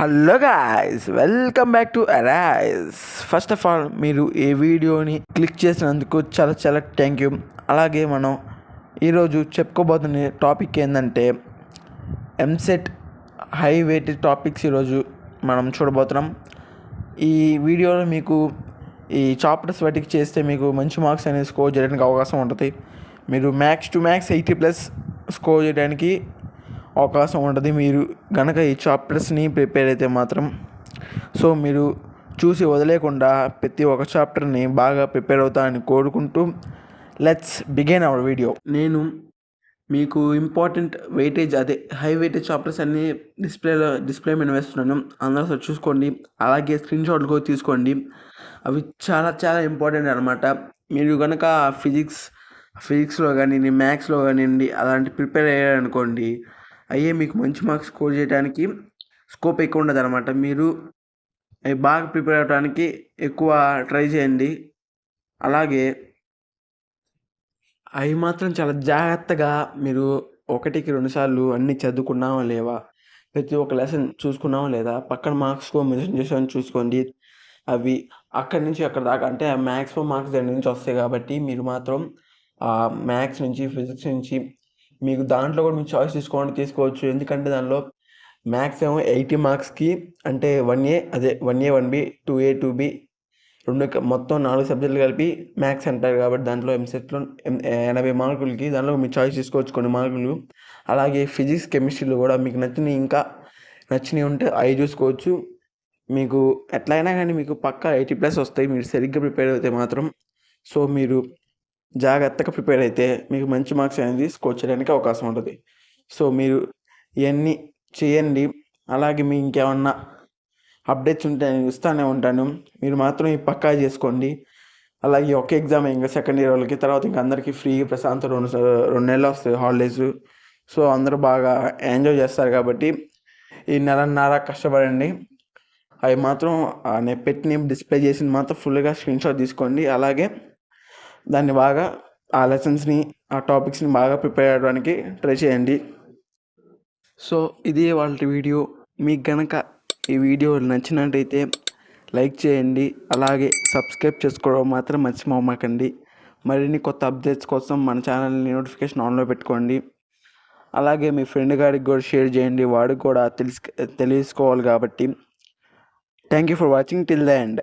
Hello guys, welcome back to arise. First of all మీరు ఈ వీడియోని క్లిక్ చేసినందుకు చాలా చాలా థ్యాంక్ యూ. అలాగే మనం ఈరోజు చెప్పుకోబోతున్న టాపిక్ ఏంటంటే ఎంసెట్ హై వెయిటేజ్ టాపిక్స్ ఈరోజు మనం చూడబోతున్నాం. ఈ వీడియోలో మీకు ఈ చాప్టర్స్ వాటికి చేస్తే మీకు మంచి మార్క్స్ అనేది స్కోర్ చేయడానికి అవకాశం ఉంటుంది. మీరు మ్యాక్స్ టు మ్యాక్స్ 80+ స్కోర్ చేయడానికి అవకాశం ఉంటుంది మీరు కనుక ఈ చాప్టర్స్ని ప్రిపేర్ అయితే మాత్రం. సో మీరు చూసి వదిలేకుండా ప్రతి ఒక్క చాప్టర్ని బాగా ప్రిపేర్ అవుతానని కోరుకుంటూ లెట్స్ బిగిన్ అవర్ వీడియో. నేను మీకు ఇంపార్టెంట్ వెయిటేజ్ అదే హై వెయిటేజ్ చాప్టర్స్ అన్నీ డిస్ప్లే మీద వేస్తున్నాను, అందరూ చూసుకోండి. అలాగే స్క్రీన్ షాట్లు కూడా తీసుకోండి. అవి చాలా చాలా ఇంపార్టెంట్ అనమాట. మీరు కనుక ఫిజిక్స్లో కానివ్వండి, మ్యాథ్స్లో కానివ్వండి అలాంటి ప్రిపేర్ అయ్యారనుకోండి, అయ్యే మీకు మంచి మార్క్స్ స్కోర్ చేయడానికి స్కోప్ ఎక్కువ ఉండదు అనమాట. మీరు అవి బాగా ప్రిపేర్ అవ్వడానికి ఎక్కువ ట్రై చేయండి. అలాగే అవి మాత్రం చాలా జాగ్రత్తగా మీరు 1-2 సార్లు అన్నీ చదువుకున్నావా లేవా, ప్రతి ఒక్క లెసన్ చూసుకున్నావా లేదా, పక్కన మార్క్స్ మెన్షన్ చేసామని చూసుకోండి. అవి అక్కడి నుంచి అక్కడ దాకా అంటే మ్యాక్సిమం మార్క్స్ దాని నుంచి వస్తాయి కాబట్టి మీరు మాత్రం మ్యాథ్స్ నుంచి, ఫిజిక్స్ నుంచి మీకు దాంట్లో కూడా మీరు చాయిస్ తీసుకోవచ్చు. ఎందుకంటే దానిలో మ్యాథ్స్ ఏమో 80 మార్క్స్కి అంటే 1A, అదే 1A 1B 2A 2B మొత్తం 4 సబ్జెక్టులు కలిపి మ్యాథ్స్ అంటారు కాబట్టి దాంట్లో ఎంసెట్లో 80 మార్కులకి దాంట్లో మీరు చాయిస్ తీసుకోవచ్చు కొన్ని మార్కులు. అలాగే ఫిజిక్స్, కెమిస్ట్రీలో కూడా మీకు నచ్చినవి ఉంటే అవి చూసుకోవచ్చు. మీకు ఎట్లయినా కానీ మీకు పక్కా 80+ వస్తాయి మీరు సరిగ్గా ప్రిపేర్ అయితే మాత్రం. సో మీరు జాగ్రత్తగా ప్రిపేర్ అయితే మీకు మంచి మార్క్స్ అనేది స్కోర్ చేయడానికి అవకాశం ఉంటుంది. సో మీరు ఇవన్నీ చేయండి. అలాగే మీ ఇంకేమన్నా అప్డేట్స్ ఉంటే నేను ఇస్తూనే ఉంటాను, మీరు మాత్రం ఈ పక్కా చేసుకోండి. అలాగే ఒక ఎగ్జామ్ ఇంకా సెకండ్ ఇయర్ వాళ్ళకి, తర్వాత ఇంకా అందరికీ ఫ్రీ ప్రశాంతం 2 నెలలు వస్తాయి హాలిడేస్. సో అందరూ బాగా ఎంజాయ్ చేస్తారు కాబట్టి ఈ నెలన్నర కష్టపడండి. అవి మాత్రం నేను పెట్టిన డిస్ప్లే చేసింది మాత్రం ఫుల్గా స్క్రీన్షాట్ తీసుకోండి. అలాగే దాన్ని బాగా ఆ లెసన్స్ని, ఆ టాపిక్స్ని బాగా ప్రిపేర్ అవ్వడానికి ట్రై చేయండి. సో ఇది వాళ్ళ వీడియో. మీకు కనుక ఈ వీడియో నచ్చినట్టయితే లైక్ చేయండి. అలాగే సబ్స్క్రైబ్ చేసుకోవడం మాత్రం మర్చిపోమాకండి. మరిన్ని కొత్త అప్డేట్స్ కోసం మన ఛానల్ని నోటిఫికేషన్ ఆన్లో పెట్టుకోండి. అలాగే మీ ఫ్రెండ్ గారికి కూడా షేర్ చేయండి, వాడికి కూడా తెలుసుకోవాలి కాబట్టి. Thank you for watching till the end.